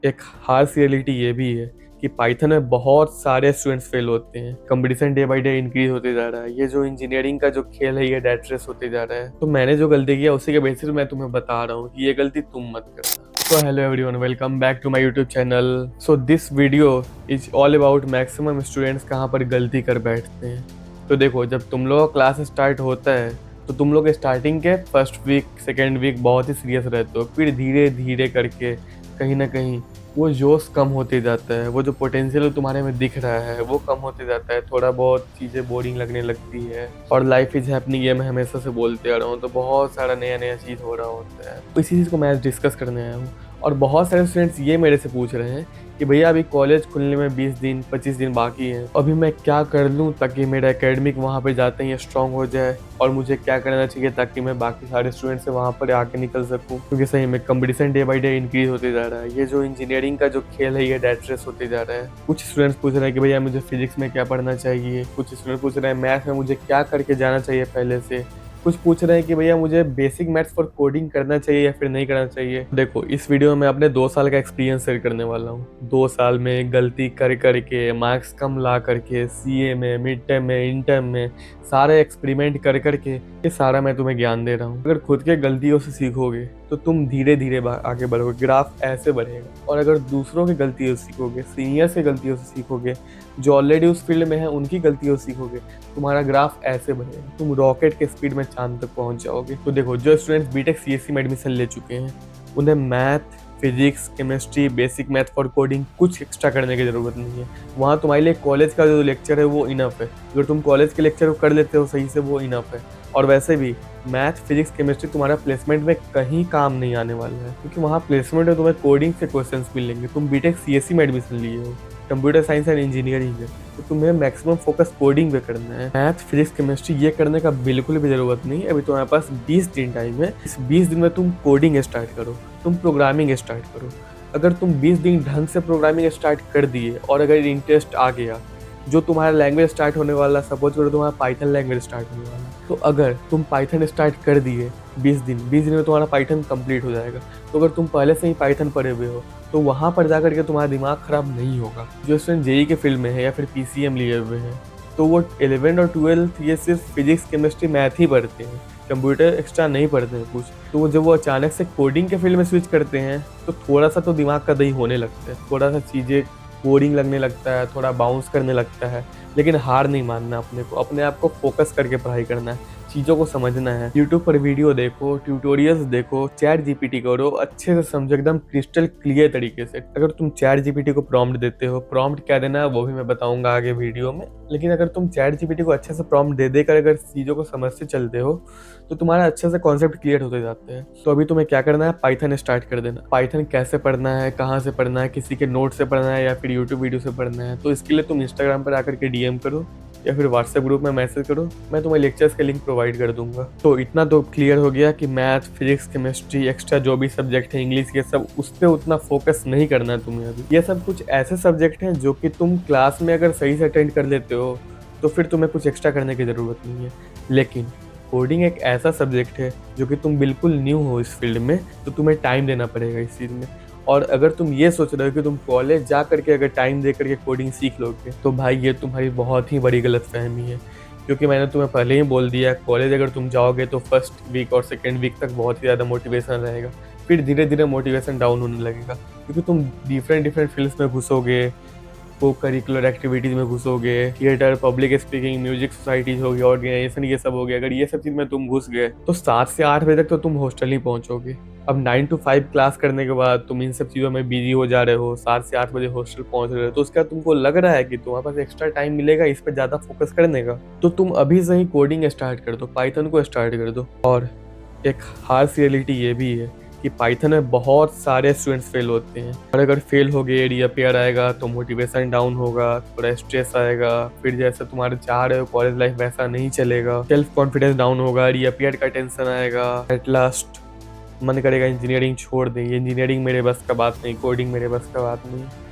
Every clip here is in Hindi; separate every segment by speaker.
Speaker 1: एक हार्श रियलिटी ये भी है कि पाइथन में बहुत सारे स्टूडेंट्स फेल होते हैं। Competition day by day increase होते जा रहा है। ये जो इंजीनियरिंग का जो खेल है ये डेट रेस होते जा रहा है। तो मैंने जो गलती किया उसी के बेसिस पे मैं तुम्हें बता रहा हूँ कि ये गलती तुम मत करना। तो hello everyone, welcome back to my YouTube channel. So this video is all about maximum students कहाँ पर गलती कर बैठते हैं। तो देखो, जब तुम लोग का क्लास स्टार्ट होता है तो तुम लोग स्टार्टिंग के फर्स्ट वीक सेकेंड वीक बहुत ही सीरियस रहते हो। फिर धीरे धीरे करके कहीं ना कहीं वो जोश कम होते जाता है। वो जो पोटेंशियल तुम्हारे में दिख रहा है वो कम होते जाता है। थोड़ा बहुत चीज़ें बोरिंग लगने लगती है। और लाइफ इज हैपनिंग ये मैं हमेशा से बोलते आ रहा हूँ। तो बहुत सारा नया नया चीज़ हो रहा होता है। तो इसी चीज़ को मैं आज डिस्कस करने आया हूँ। और बहुत सारे स्टूडेंट्स ये मेरे से पूछ रहे हैं कि भैया अभी कॉलेज खुलने में 20 दिन 25 दिन बाकी है, अभी मैं क्या कर लूँ ताकि मेरा एकेडमिक वहाँ पे जाते ही स्ट्रांग हो जाए, और मुझे क्या करना चाहिए ताकि मैं बाकी सारे स्टूडेंट से वहाँ पर आके निकल सकूँ। क्योंकि सही में competition day by day increase होते जा रहा है। ये जो इंजीनियरिंग का जो खेल है ये डेट रेस होते जा रहा है। कुछ स्टूडेंट्स पूछ रहे हैं कि भैया मुझे फिजिक्स में क्या पढ़ना चाहिए, कुछ स्टूडेंट पूछ रहे हैं मैथ में मुझे क्या करके जाना चाहिए पहले से, कुछ पूछ रहे हैं कि भैया मुझे बेसिक मैथ्स फॉर कोडिंग करना चाहिए या फिर नहीं करना चाहिए। देखो, इस वीडियो में मैं अपने 2 साल का एक्सपीरियंस शेयर करने वाला हूँ। 2 साल में गलती कर करके, मार्क्स कम ला करके, सीए में, मिड टर्म में, इंटर्म में सारे एक्सपेरिमेंट कर करके ये सारा मैं तुम्हें ज्ञान दे रहा हूँ। अगर खुद के गलतियों से सीखोगे तो तुम धीरे धीरे आगे बढ़ोगे, ग्राफ ऐसे बढ़ेगा। और अगर दूसरों की गलतियों से सीखोगे, सीनियर्स की गलतियों से सीखोगे, जो ऑलरेडी उस फील्ड में है उनकी गलतियों से सीखोगे, तुम्हारा ग्राफ ऐसे बढ़ेगा। तुम रॉकेट के स्पीड में चांद तक पहुंच जाओगे। तो देखो, जो स्टूडेंट्स बीटेक सीएससी में एडमिशन ले चुके हैं उन्हें math, physics, chemistry, basic math for coding कुछ एक्स्ट्रा करने की जरूरत नहीं है। वहाँ तुम्हारे लिए कॉलेज का जो लेक्चर है वो इनफ है। अगर तुम कॉलेज के लेक्चर को कर लेते हो सही से वो इनफ है। और वैसे भी मैथ, फिजिक्स, केमिस्ट्री तुम्हारा प्लेसमेंट में कहीं काम नहीं आने वाला है, क्योंकि वहाँ प्लेसमेंट में तुम्हें कोडिंग से क्वेश्चंस मिलेंगे। तुम बीटेक सीएससी में एडमिशन लिए हो, कंप्यूटर साइंस एंड इंजीनियरिंग है, तो तुम्हें मैक्सिमम फोकस कोडिंग पे करना है। मैथ, फिजिक्स, केमिस्ट्री ये करने का बिल्कुल भी जरूरत नहीं है। अभी तुम्हारे पास 20 दिन टाइम है। इस 20 दिन में तुम कोडिंग स्टार्ट करो, तुम प्रोग्रामिंग स्टार्ट करो। अगर तुम 20 दिन ढंग से प्रोग्रामिंग स्टार्ट कर दिए और अगर इंटरेस्ट आ गया, जो तुम्हारा लैंग्वेज स्टार्ट होने वाला, सपोज करो तुम्हारा पाइथन लैंग्वेज स्टार्ट होने वाला, तो अगर तुम पाइथन स्टार्ट कर दिए 20 दिन में तुम्हारा पाइथन कंप्लीट हो जाएगा। तो अगर तुम पहले से ही पाइथन पढ़े हुए हो तो वहाँ पर जाकर के तुम्हारा दिमाग खराब नहीं होगा। जो स्टूडेंट जेई के फील्ड में है या फिर पीसीएम लिए हुए हैं तो वो 11 और 12 ये सिर्फ फिजिक्स, केमिस्ट्री, मैथ ही पढ़ते हैं, कंप्यूटर एक्स्ट्रा नहीं पढ़ते हैं कुछ। तो वो जब वो अचानक से कोडिंग के फील्ड में स्विच करते हैं तो थोड़ा सा तो दिमाग का दही होने लगता है, थोड़ा सा चीज़ें बोरिंग लगने लगता है, थोड़ा बाउंस करने लगता है। लेकिन हार नहीं मानना, अपने आप को फोकस करके पढ़ाई करना है, चीज़ों को समझना है। यूट्यूब पर वीडियो देखो, ट्यूटोरियल्स देखो, चैट जीपीटी करो, अच्छे से समझो एकदम क्रिस्टल क्लियर तरीके से। अगर तुम चैट जीपीटी को प्रॉम्प्ट देते हो, प्रॉम्प्ट क्या देना है वो भी मैं बताऊंगा आगे वीडियो में, लेकिन अगर तुम चैट जीपीटी को अच्छे से प्रॉम्प्ट दे देकर अगर चीज़ों को समझते चलते हो तो तुम्हारा अच्छे से कॉन्सेप्ट क्लियर होते जाते हैं। तो अभी तुम्हें क्या करना है, पाइथन स्टार्ट कर देना। पाइथन कैसे पढ़ना है, कहाँ से पढ़ना है, किसी के नोट से पढ़ना है या फिर यूट्यूब वीडियो से पढ़ना है, तो इसके लिए तुम इंस्टाग्राम पर आकर के डीएम करो या फिर व्हाट्सएप ग्रुप में मैसेज करो, मैं तुम्हें लेक्चर्स के लिंक प्रोवाइड कर दूंगा। तो इतना तो क्लियर हो गया कि मैथ, फिजिक्स, केमिस्ट्री, एक्स्ट्रा जो भी सब्जेक्ट है, इंग्लिश, ये सब उस पर उतना फोकस नहीं करना है तुम्हें अभी। ये सब कुछ ऐसे सब्जेक्ट हैं जो कि तुम क्लास में अगर सही से अटेंड कर लेते हो तो फिर तुम्हें कुछ एक्स्ट्रा करने की ज़रूरत नहीं है। लेकिन कोडिंग एक ऐसा सब्जेक्ट है जो कि तुम बिल्कुल न्यू हो इस फील्ड में, तो तुम्हें टाइम देना पड़ेगा इस चीज़ में। और अगर तुम ये सोच रहे हो कि तुम कॉलेज जा करके अगर टाइम दे करके कोडिंग सीख लोगे तो भाई ये तुम्हारी बहुत ही बड़ी गलतफहमी है। क्योंकि मैंने तुम्हें पहले ही बोल दिया, कॉलेज अगर तुम जाओगे तो फर्स्ट वीक और सेकेंड वीक तक बहुत ही ज़्यादा मोटिवेशन रहेगा, फिर धीरे धीरे मोटिवेशन डाउन होने लगेगा। क्योंकि तुम डिफरेंट फील्ड्स में घुसोगे, को करिकुलर एक्टिविटीज़ में घुसोगे, theatre, public speaking, music societies हो गया, ऑर्गेनाइजेशन, ये सब हो गया। अगर ये सब चीज़ में तुम घुस गए तो 7 से 8 बजे तक तो तुम हॉस्टल नहीं पहुंचोगे। अब 9 to 5 क्लास करने के बाद तुम इन सब चीज़ों में बिजी हो जा रहे हो, 7 से 8 बजे हॉस्टल पहुंच रहे हो, तो उसका तुमको लग रहा है कि तुम्हारे पास एक्स्ट्रा टाइम मिलेगा इस पर ज़्यादा फोकस करने का, तो तुम अभी से ही कोडिंग स्टार्ट कर दो, पाइथन को स्टार्ट कर दो। और एक हार्श रियलिटी ये भी है कि पाइथन में बहुत सारे स्टूडेंट्स फेल होते हैं। और अगर फेल हो गए, रीअपेयर आएगा तो मोटिवेशन डाउन होगा, थोड़ा स्ट्रेस आएगा, फिर जैसा तुम्हारे चाह रहे हो कॉलेज लाइफ वैसा नहीं चलेगा, सेल्फ कॉन्फिडेंस डाउन होगा, रीअपेयर का टेंशन आएगा, एट लास्ट मन करेगा इंजीनियरिंग छोड़ दें, ये इंजीनियरिंग मेरे बस का बात नहीं, कोडिंग मेरे बस का बात नहीं।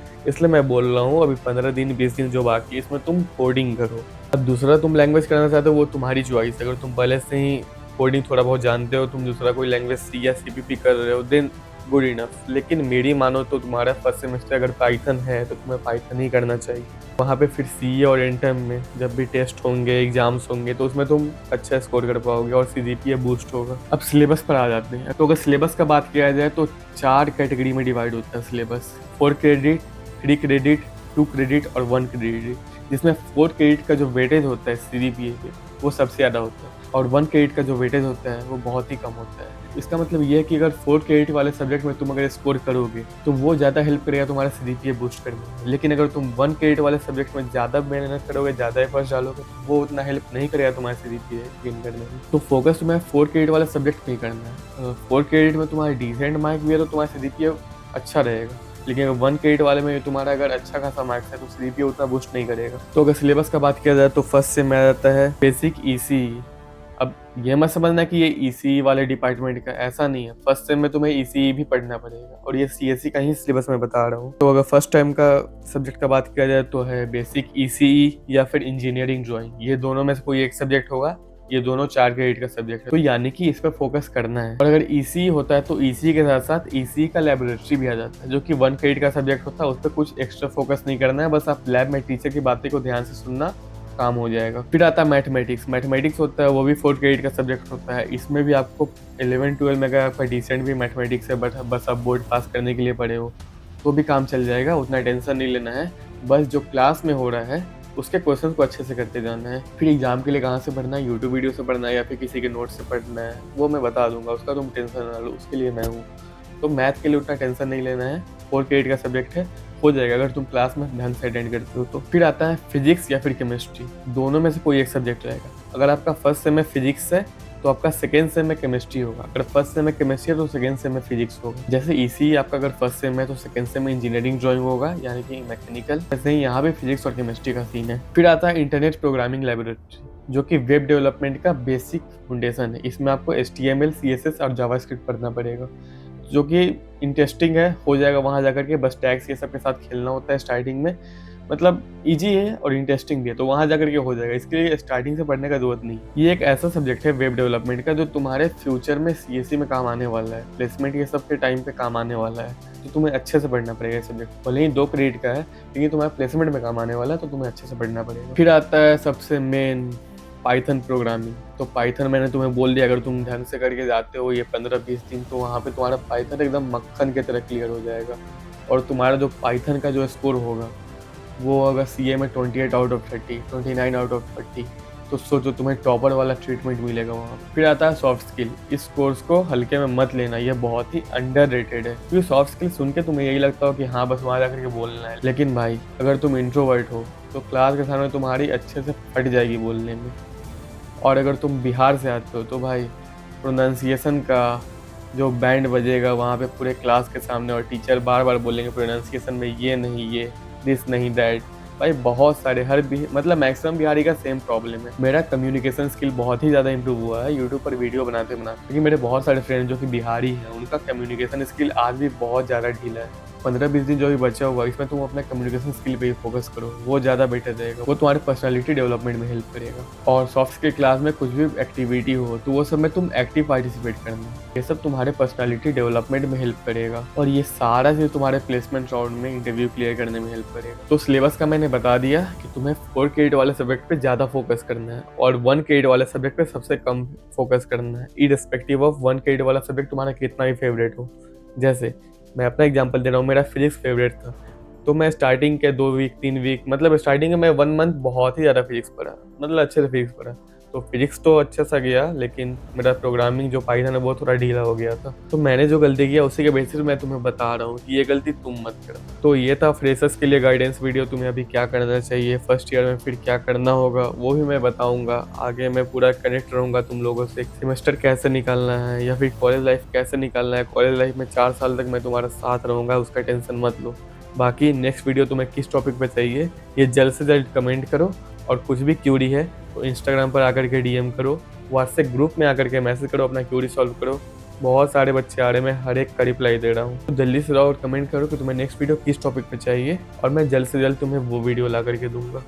Speaker 1: इसलिए मैं बोल रहा हूँ अभी 15 दिन 20 दिन जो बाकी है इसमें तुम कोडिंग करो। अब दूसरा तुम लैंग्वेज करना चाहते हो वो तुम्हारी चॉइस है। अगर तुम पहले से ही कोडिंग थोड़ा बहुत जानते हो, तुम दूसरा कोई लैंग्वेज सी या सीपीपी कर रहे हो, देन गुड इनफ। लेकिन मेरी मानो तो तुम्हारा फर्स्ट सेमेस्टर अगर पाइथन है तो तुम्हें पाइथन ही करना चाहिए। वहाँ पे फिर सीए और एंटम में जब भी टेस्ट होंगे, एग्जाम्स होंगे, तो उसमें तुम अच्छा स्कोर कर पाओगे और सीजीपीए बूस्ट होगा। अब सिलेबस पर आ जाते हैं। तो अगर सिलेबस का बात किया जाए तो 4 कैटेगरी में डिवाइड होता है सिलेबस। 4 क्रेडिट, 3 क्रेडिट, 2 क्रेडिट और 1 क्रेडिट, जिसमें 4 क्रेडिट का जो वेटेज होता है सीजीपीए पे वो सबसे ज़्यादा होता है और 1 क्रेडिट का जो वेटेज होता है वो बहुत ही कम होता है। इसका मतलब ये है कि अगर 4 क्रेडिट वाले सब्जेक्ट में तुम अगर स्कोर करोगे तो वो ज़्यादा हेल्प करेगा तुम्हारा सीजीपीए बूस्ट करने में। लेकिन अगर तुम 1 क्रेडिट वाले सब्जेक्ट में ज़्यादा मेहनत करोगे, ज़्यादा एफर्ट्स डालोगे, तो वो उतना हेल्प नहीं करेगा तुम्हारे सीजीपीए गेन करने में। तो फोकस तुम्हें 4 क्रेडिट वाले सब्जेक्ट में ही करना है। 4 क्रेडिट में तुम्हारे डिसेंट मार्क भी है तो तुम्हारा सीजीपीए अच्छा रहेगा। लेकिन अगर 1 क्रेडिट वाले में तुम्हारा अगर अच्छा खासा मार्क्स है तो सीजीपीए उतना बूस्ट नहीं करेगा। तो अगर सिलेबस का बात किया जाए तो फर्स्ट से में आ जाता है बेसिक ईसीई। अब ये मत समझना कि ये ईसीई वाले डिपार्टमेंट का, ऐसा नहीं है। फर्स्ट सेम में तुम्हें ईसीई भी पढ़ना पड़ेगा और ये सीएससी का ही सिलेबस में बता रहा हूँ। तो अगर फर्स्ट टाइम का सब्जेक्ट का बात किया जाए तो है बेसिक ईसीई या फिर इंजीनियरिंग ड्राइंग। ये दोनों में से कोई एक सब्जेक्ट होगा। ये दोनों 4 क्रेडिट का सब्जेक्ट है, तो यानी कि इस पर फोकस करना है। और अगर ईसीई होता है तो ईसीई के साथ साथ ईसीई का लैबोरेटरी भी आ जाता है, जो कि 1 क्रेडिट का सब्जेक्ट होता है। उस पर कुछ एक्स्ट्रा फोकस नहीं करना है, बस आप लैब में टीचर की बातें को ध्यान से सुनना, काम हो जाएगा। फिर आता है मैथमेटिक्स। मैथमेटिक्स होता है वो भी 4 क्रेडिट का सब्जेक्ट होता है। इसमें भी आपको 11-12 में अगर आपका डिसेंट भी मैथमेटिक्स है, बस आप बोर्ड पास करने के लिए पढ़े हो तो भी काम चल जाएगा, उतना टेंशन नहीं लेना है। बस जो क्लास में हो रहा है उसके क्वेश्चन को अच्छे से करते जाना है। फिर एग्जाम के लिए कहाँ से पढ़ना है, यूट्यूब वीडियो से पढ़ना है या फिर किसी के नोट से पढ़ना है, वो मैं बता दूंगा, उसका तुम टेंशन ना लो, उसके लिए मैं हूँ। तो मैथ के लिए उतना टेंशन नहीं लेना है, 4 क्रेडिट का सब्जेक्ट है, हो जाएगा अगर तुम क्लास में ढंग से अटेंड करते हो तो। फिर आता है फिजिक्स या फिर केमिस्ट्री, दोनों में से कोई एक सब्जेक्ट रहेगा। अगर आपका फर्स्ट सेम में फिजिक्स है तो आपका सेकेंड सेम में केमिस्ट्री होगा। अगर फर्स्ट सेम में केमिस्ट्री है तो सेकेंड सेम में फिजिक्स होगा। जैसे ईसीई आपका अगर फर्स्ट सेम है तो सेकेंड सेम में इंजीनियरिंग ड्राइंग होगा, यानी कि मैकेनिकल। वैसे ही यहाँ भी फिजिक्स और केमिस्ट्री का सीन है। फिर आता है इंटरनेट प्रोग्रामिंग लैबोरेटरी, जो कि वेब डेवलपमेंट का बेसिक फाउंडेशन है। इसमें आपको HTML, CSS और जावास्क्रिप्ट पढ़ना पड़ेगा, जो कि इंटरेस्टिंग है, हो जाएगा वहाँ जाकर के। बस टैग्स ये सब के साथ खेलना होता है स्टार्टिंग में, मतलब इजी है और इंटरेस्टिंग भी है, तो वहाँ जाकर के हो जाएगा। इसके लिए स्टार्टिंग से पढ़ने का जरूरत नहीं। ये एक ऐसा सब्जेक्ट है वेब डेवलपमेंट का जो तुम्हारे फ्यूचर में CSE में काम आने वाला है, प्लेसमेंट ये सब के टाइम पे काम आने वाला है। तो तुम्हें अच्छे से पढ़ना पड़ेगा ये सब्जेक्ट। भले ही 2 क्रेडिट का है लेकिन तुम्हारे प्लेसमेंट में काम आने वाला है, तो तुम्हें अच्छे से पढ़ना पड़ेगा। फिर आता है सबसे मेन पाइथन प्रोग्रामिंग। तो पाइथन मैंने तुम्हें बोल दिया, अगर तुम ढंग से करके जाते हो ये 15-20 दिन, तो वहाँ पे तुम्हारा पाइथन एकदम मक्खन की तरह क्लियर हो जाएगा। और तुम्हारा जो पाइथन का जो स्कोर होगा वो अगर CA में 28 आउट ऑफ 30, 29 आउट ऑफ 30, तो सोचो तुम्हें टॉपर वाला ट्रीटमेंट मिलेगा वहाँ। फिर आता है सॉफ्ट स्किल। इस कोर्स को हल्के में मत लेना, ये बहुत ही अंडररेटेड है। क्योंकि सॉफ्ट स्किल सुन के तुम्हें यही लगता हो कि हाँ बस वहाँ जाकर के बोलना है, लेकिन भाई अगर तुम इंट्रोवर्ट हो तो क्लास के सामने तुम्हारी अच्छे से फट जाएगी बोलने में। और अगर तुम बिहार से आते हो तो भाई प्रोनाउंसिएशन का जो बैंड बजेगा वहाँ पे पूरे क्लास के सामने, और टीचर बार बार बोलेंगे प्रोनाउंसिएशन में ये नहीं, ये दिस नहीं, दैट। भाई बहुत सारे मतलब मैक्सिमम बिहारी का सेम प्रॉब्लम है। मेरा कम्युनिकेशन स्किल बहुत ही ज़्यादा इंप्रूव हुआ है यूट्यूब पर वीडियो बनाते बनाते, क्योंकि मेरे बहुत सारे फ्रेंड जो कि बिहारी हैं उनका कम्युनिकेशन स्किल आज भी बहुत ज़्यादा ढीला है। 15-20 दिन जो भी बचा हुआ इसमें तुम अपने कम्युनिकेशन स्किल पे ही फोकस करो, वो ज़्यादा बेटर रहेगा, वो तुम्हारी पर्सनालिटी डेवलपमेंट में हेल्प करेगा। और सॉफ्ट स्किल क्लास में कुछ भी एक्टिविटी हो तो वो सब में तुम एक्टिव पार्टिसिपेट करना, ये सब तुम्हारे पर्सनालिटी डेवलपमेंट में हेल्प करेगा और ये सारा चीज़ तुम्हारे प्लेसमेंट राउंड में इंटरव्यू क्लियर करने में हेल्प करेगा। तो सिलेबस का मैंने बता दिया कि तुम्हें 4 क्रेडिट वाले सब्जेक्ट पे ज़्यादा फोकस करना है और 1 क्रेडिट वाले सब्जेक्ट पे सबसे कम फोकस करना है, इररिस्पेक्टिव ऑफ 1 क्रेडिट वाला सब्जेक्ट तुम्हारा कितना भी फेवरेट हो। जैसे मैं अपना एग्जांपल दे रहा हूँ, मेरा फिजिक्स फेवरेट था, तो मैं स्टार्टिंग के 2 वीक 3 वीक, मतलब स्टार्टिंग में मैं 1 मंथ बहुत ही ज़्यादा फिजिक्स पढ़ा, मतलब अच्छे से फिजिक्स पढ़ा। तो फिजिक्स तो अच्छा सा गया, लेकिन मेरा प्रोग्रामिंग जो पाइथन है वो थोड़ा ढीला हो गया था। तो मैंने जो गलती किया उसी के बेसिस मैं तुम्हें बता रहा हूँ कि ये गलती तुम मत करना। तो ये था फ्रेशर्स के लिए गाइडेंस वीडियो, तुम्हें अभी क्या करना चाहिए फर्स्ट ईयर में, फिर क्या करना होगा वो भी मैं बताऊँगा। आगे मैं पूरा कनेक्ट रहूँगा तुम लोगों से, सेमेस्टर कैसे निकालना है या फिर कॉलेज लाइफ कैसे निकालना है। कॉलेज लाइफ में 4 साल तक मैं तुम्हारा साथ रहूँगा, उसका टेंशन मत लो। बाकी नेक्स्ट वीडियो तुम्हें किस टॉपिक पे चाहिए ये जल्द से जल्द कमेंट करो, और कुछ भी क्यूरी है तो इंस्टाग्राम पर आकर के DM करो, व्हाट्सएप ग्रुप में आकर के मैसेज करो, अपना क्यूरी सॉल्व करो। बहुत सारे बच्चे आ रहे हैं, मैं हर एक का रिप्लाई दे रहा हूँ, तो जल्दी से रहो और कमेंट करो कि तुम्हें नेक्स्ट वीडियो किस टॉपिक पे चाहिए, और मैं जल्द से जल्द तुम्हें वो वीडियो ला करके दूंगा।